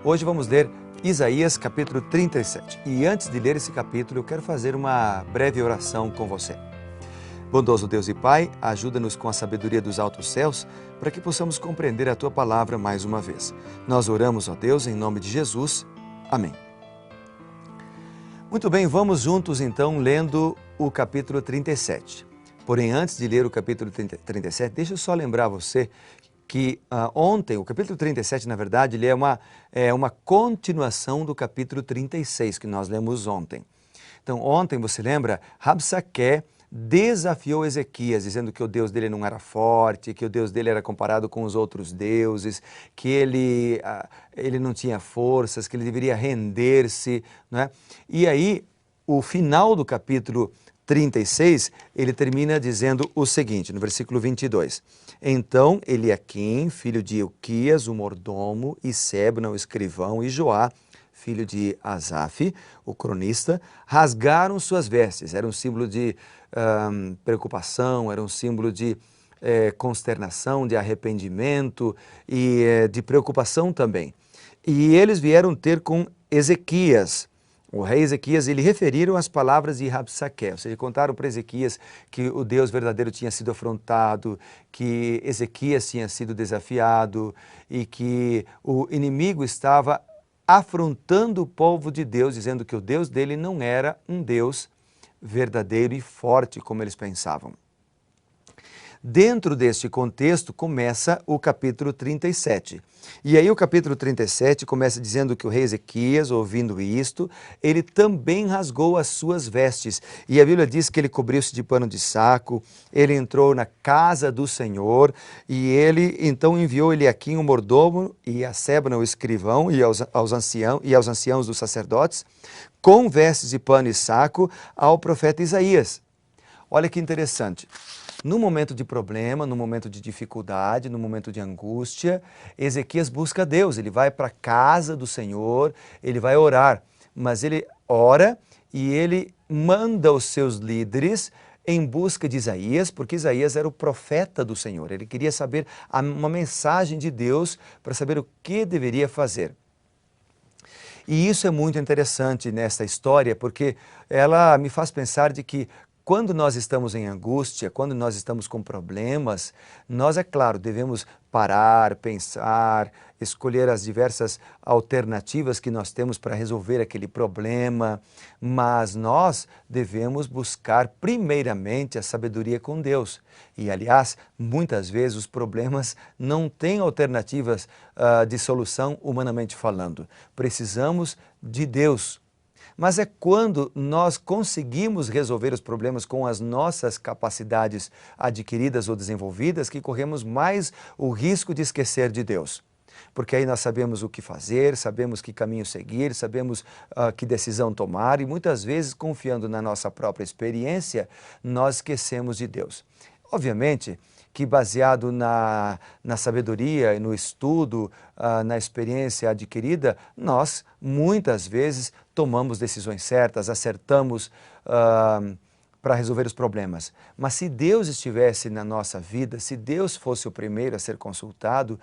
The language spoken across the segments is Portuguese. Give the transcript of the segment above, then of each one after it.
Hoje vamos ler Isaías capítulo 37. E antes de ler esse capítulo, eu quero fazer uma breve oração com você. Bondoso Deus e Pai, ajuda-nos com a sabedoria dos altos céus para que possamos compreender a Tua palavra mais uma vez. Nós oramos, ó Deus, em nome de Jesus. Amém. Muito bem, vamos juntos então lendo o capítulo 37. Porém, antes de ler o capítulo 37, deixa eu só lembrar você que ontem, o capítulo 37, na verdade, ele é uma continuação do capítulo 36 que nós lemos ontem. Então, ontem, você lembra, Rabsaqué desafiou Ezequias, dizendo que o Deus dele não era forte, que o Deus dele era comparado com os outros deuses, que ele não tinha forças, que ele deveria render-se, né? E aí, o final do capítulo 36, ele termina dizendo o seguinte, no versículo 22. Então, Eliaquim, filho de Ilquias, o mordomo, e Sebna, o escrivão, e Joá, filho de Asaf, o cronista, rasgaram suas vestes. Era um símbolo de preocupação, era um símbolo de consternação, de arrependimento e de preocupação também. E eles vieram ter com Ezequias. O rei Ezequias, ele referiram as palavras de Rabsaqué, ou seja, contaram para Ezequias que o Deus verdadeiro tinha sido afrontado, que Ezequias tinha sido desafiado e que o inimigo estava afrontando o povo de Deus, dizendo que o Deus dele não era um Deus verdadeiro e forte como eles pensavam. Dentro deste contexto começa o capítulo 37. E aí o capítulo 37 começa dizendo que o rei Ezequias, ouvindo isto, ele também rasgou as suas vestes. E a Bíblia diz que ele cobriu-se de pano de saco, ele entrou na casa do Senhor e ele então enviou Eliaquim o mordomo e a Sebna o escrivão e aos anciãos dos sacerdotes com vestes de pano e saco ao profeta Isaías. Olha que interessante. No momento de problema, no momento de dificuldade, no momento de angústia, Ezequias busca Deus, ele vai para a casa do Senhor, ele vai orar, mas ele ora e ele manda os seus líderes em busca de Isaías, porque Isaías era o profeta do Senhor, ele queria saber uma mensagem de Deus para saber o que deveria fazer. E isso é muito interessante nessa história, porque ela me faz pensar de que quando nós estamos em angústia, quando nós estamos com problemas, nós, é claro, devemos parar, pensar, escolher as diversas alternativas que nós temos para resolver aquele problema, mas nós devemos buscar primeiramente a sabedoria com Deus. E, aliás, muitas vezes os problemas não têm alternativas de solução humanamente falando. Precisamos de Deus. Mas é quando nós conseguimos resolver os problemas com as nossas capacidades adquiridas ou desenvolvidas que corremos mais o risco de esquecer de Deus. Porque aí nós sabemos o que fazer, sabemos que caminho seguir, sabemos que decisão tomar e muitas vezes, confiando na nossa própria experiência, nós esquecemos de Deus. Obviamente que baseado na sabedoria e no estudo, na experiência adquirida, nós muitas vezes tomamos decisões certas, acertamos para resolver os problemas. Mas se Deus estivesse na nossa vida, se Deus fosse o primeiro a ser consultado,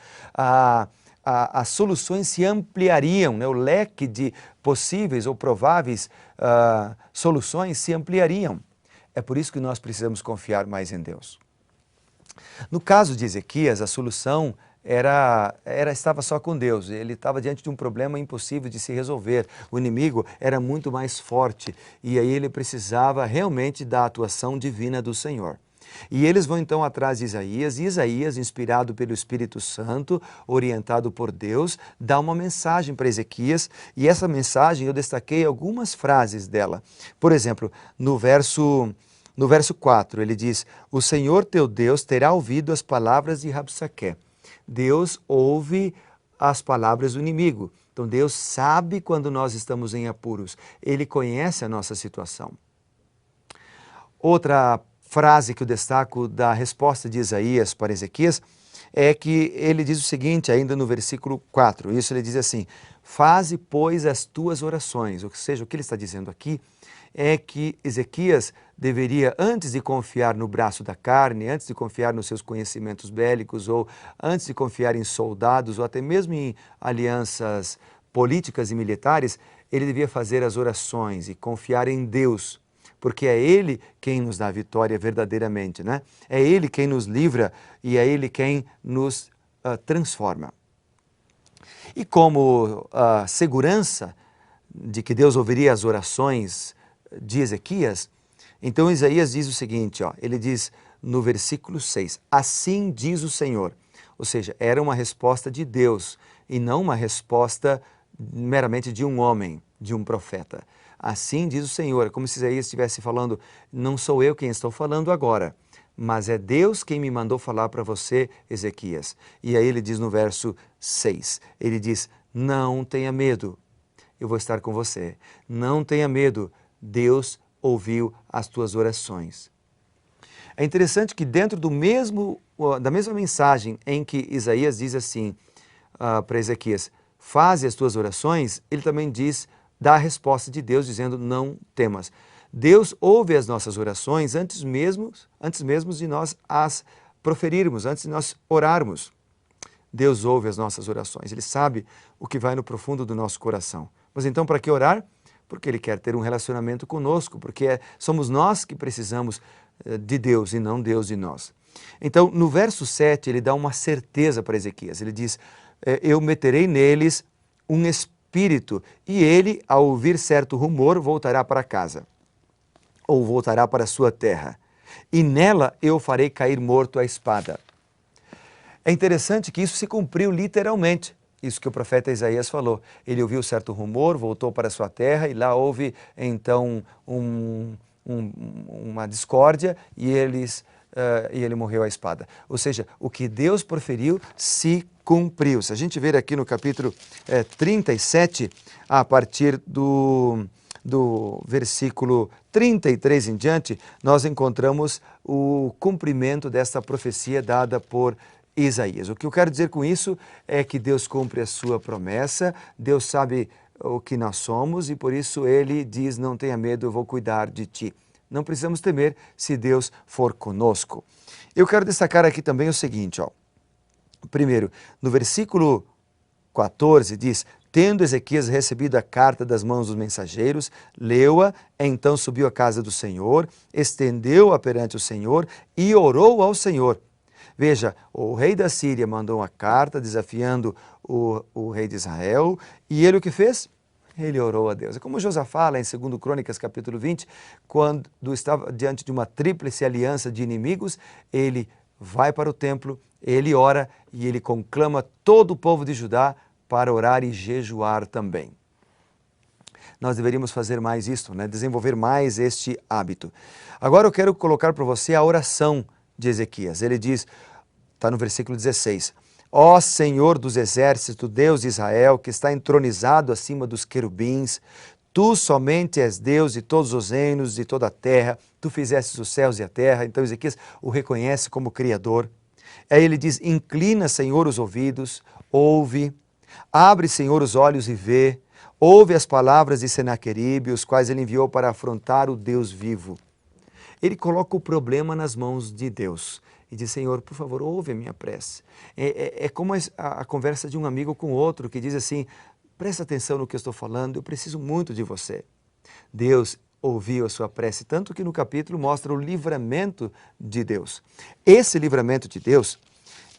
as soluções se ampliariam, né? O leque de possíveis ou prováveis soluções se ampliariam. É por isso que nós precisamos confiar mais em Deus. No caso de Ezequias, a solução estava só com Deus. Ele estava diante de um problema impossível de se resolver. O inimigo era muito mais forte e aí ele precisava realmente da atuação divina do Senhor. E eles vão então atrás de Isaías, e Isaías, inspirado pelo Espírito Santo, orientado por Deus, dá uma mensagem para Ezequias, e essa mensagem eu destaquei algumas frases dela. Por exemplo, no verso 4, ele diz: o Senhor teu Deus terá ouvido as palavras de Rabsaqué. Deus ouve as palavras do inimigo. Então Deus sabe quando nós estamos em apuros. Ele conhece a nossa situação. Outra frase que eu destaco da resposta de Isaías para Ezequias é que ele diz o seguinte, ainda no versículo 4. Isso ele diz assim: faze, pois, as tuas orações. Ou seja, o que ele está dizendo aqui é que Ezequias deveria, antes de confiar no braço da carne, antes de confiar nos seus conhecimentos bélicos, ou antes de confiar em soldados, ou até mesmo em alianças políticas e militares, ele devia fazer as orações e confiar em Deus, porque é Ele quem nos dá a vitória verdadeiramente, né? É Ele quem nos livra e é Ele quem nos transforma. E como segurança de que Deus ouviria as orações de Ezequias, então Isaías diz o seguinte, ó, ele diz no versículo 6, assim diz o Senhor. Ou seja, era uma resposta de Deus e não uma resposta meramente de um homem, de um profeta. Assim diz o Senhor, como se Isaías estivesse falando, não sou eu quem estou falando agora, mas é Deus quem me mandou falar para você, Ezequias. E aí ele diz no verso 6, ele diz, não tenha medo, eu vou estar com você. Não tenha medo, Deus ouviu as tuas orações. É interessante que dentro da mesma mensagem em que Isaías diz assim para Ezequias, faze as tuas orações, ele também dá a resposta de Deus dizendo, não temas. Deus ouve as nossas orações antes mesmo de nós as proferirmos, antes de nós orarmos. Deus ouve as nossas orações, Ele sabe o que vai no profundo do nosso coração. Mas então para que orar? Porque Ele quer ter um relacionamento conosco, porque somos nós que precisamos de Deus e não Deus de nós. Então no verso 7 ele dá uma certeza para Ezequias, ele diz, eu meterei neles um espírito e ele, ao ouvir certo rumor, voltará para casa, ou voltará para a sua terra, e nela eu farei cair morto a espada. É interessante que isso se cumpriu literalmente, isso que o profeta Isaías falou. Ele ouviu certo rumor, voltou para a sua terra e lá houve então uma discórdia e ele morreu à espada. Ou seja, o que Deus proferiu se cumpriu. Se a gente ver aqui no capítulo 37, a partir do versículo 33 em diante, nós encontramos o cumprimento desta profecia dada por Isaías. O que eu quero dizer com isso é que Deus cumpre a sua promessa, Deus sabe o que nós somos e por isso Ele diz, não tenha medo, eu vou cuidar de ti. Não precisamos temer se Deus for conosco. Eu quero destacar aqui também o seguinte, ó. Primeiro, no versículo 14 diz, tendo Ezequias recebido a carta das mãos dos mensageiros, leu-a, então subiu à casa do Senhor, estendeu-a perante o Senhor e orou ao Senhor. Veja, o rei da Síria mandou uma carta desafiando o rei de Israel, e ele o que fez? Ele orou a Deus. É como Josafá fala em 2 Crônicas capítulo 20, quando estava diante de uma tríplice aliança de inimigos, ele vai para o templo, ele ora e ele conclama todo o povo de Judá para orar e jejuar também. Nós deveríamos fazer mais isso, né? Desenvolver mais este hábito. Agora eu quero colocar para você a oração de Ezequias. Ele diz, está no versículo 16, ó Senhor dos exércitos, Deus de Israel, que está entronizado acima dos querubins, tu somente és Deus de todos os reinos, de toda a terra, tu fizestes os céus e a terra. Então Ezequias o reconhece como Criador. Aí ele diz, inclina, Senhor, os ouvidos, ouve, abre, Senhor, os olhos e vê, ouve as palavras de Senaqueribe, os quais ele enviou para afrontar o Deus vivo. Ele coloca o problema nas mãos de Deus e diz, Senhor, por favor, ouve a minha prece. É como a conversa de um amigo com outro que diz assim, presta atenção no que eu estou falando, eu preciso muito de você. Deus ouviu a sua prece, tanto que no capítulo mostra o livramento de Deus. Esse livramento de Deus,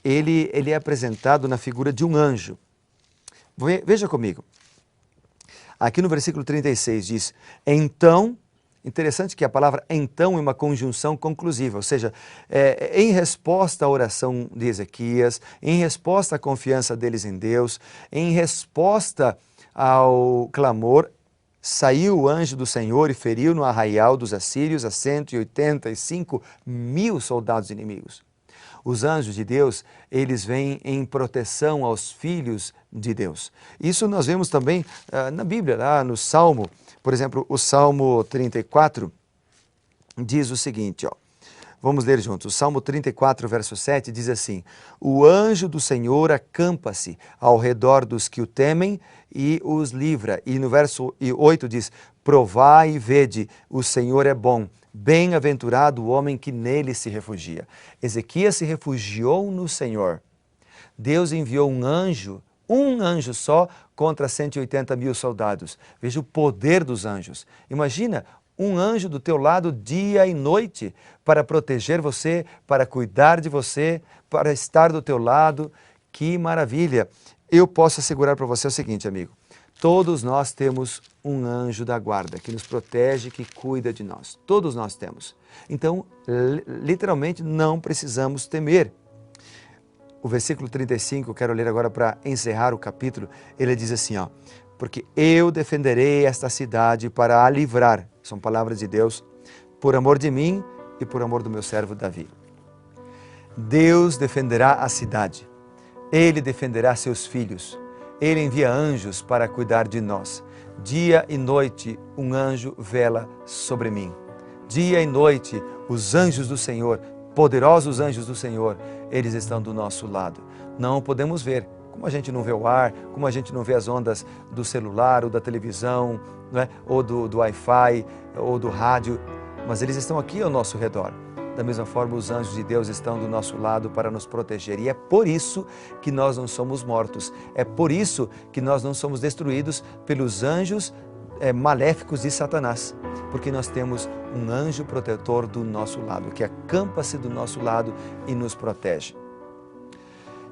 ele é apresentado na figura de um anjo. Veja comigo. Aqui no versículo 36 diz, então, interessante que a palavra então é uma conjunção conclusiva, ou seja, em resposta à oração de Ezequias, em resposta à confiança deles em Deus, em resposta ao clamor, saiu o anjo do Senhor e feriu no arraial dos assírios a 185.000 soldados inimigos. Os anjos de Deus, eles vêm em proteção aos filhos de Deus. Isso nós vemos também na Bíblia, lá no Salmo. Por exemplo, o Salmo 34 diz o seguinte, ó. Vamos ler juntos. O Salmo 34, verso 7 diz assim, o anjo do Senhor acampa-se ao redor dos que o temem e os livra. E no verso 8 diz, provai e vede, o Senhor é bom, bem-aventurado o homem que nele se refugia. Ezequias se refugiou no Senhor. Deus enviou um anjo só, contra 180 mil soldados. Veja o poder dos anjos. Imagina um anjo do teu lado dia e noite para proteger você, para cuidar de você, para estar do teu lado. Que maravilha! Eu posso assegurar para você o seguinte, amigo. Todos nós temos um anjo da guarda que nos protege, que cuida de nós. Todos nós temos. Então, literalmente, não precisamos temer. O versículo 35, eu quero ler agora para encerrar o capítulo, ele diz assim, ó, porque eu defenderei esta cidade para a livrar, são palavras de Deus, por amor de mim e por amor do meu servo Davi. Deus defenderá a cidade, Ele defenderá seus filhos, Ele envia anjos para cuidar de nós. Dia e noite um anjo vela sobre mim. Dia e noite os anjos do Senhor, poderosos anjos do Senhor, eles estão do nosso lado. Não podemos ver, como a gente não vê o ar, como a gente não vê as ondas do celular ou da televisão, não é? Ou do Wi-Fi ou do rádio, mas eles estão aqui ao nosso redor. Da mesma forma, os anjos de Deus estão do nosso lado para nos proteger. E é por isso que nós não somos mortos. É por isso que nós não somos destruídos pelos anjos maléficos de Satanás. Porque nós temos um anjo protetor do nosso lado, que acampa-se do nosso lado e nos protege.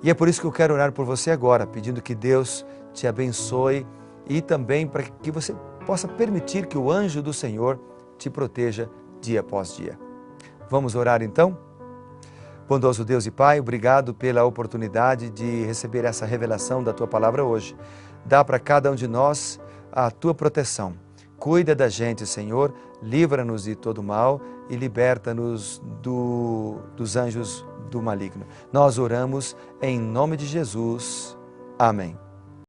E é por isso que eu quero orar por você agora, pedindo que Deus te abençoe e também para que você possa permitir que o anjo do Senhor te proteja dia após dia. Vamos orar então? Bondoso Deus e Pai, obrigado pela oportunidade de receber essa revelação da Tua Palavra hoje. Dá para cada um de nós a Tua proteção. Cuida da gente, Senhor, livra-nos de todo mal e liberta-nos dos anjos do maligno. Nós oramos em nome de Jesus. Amém.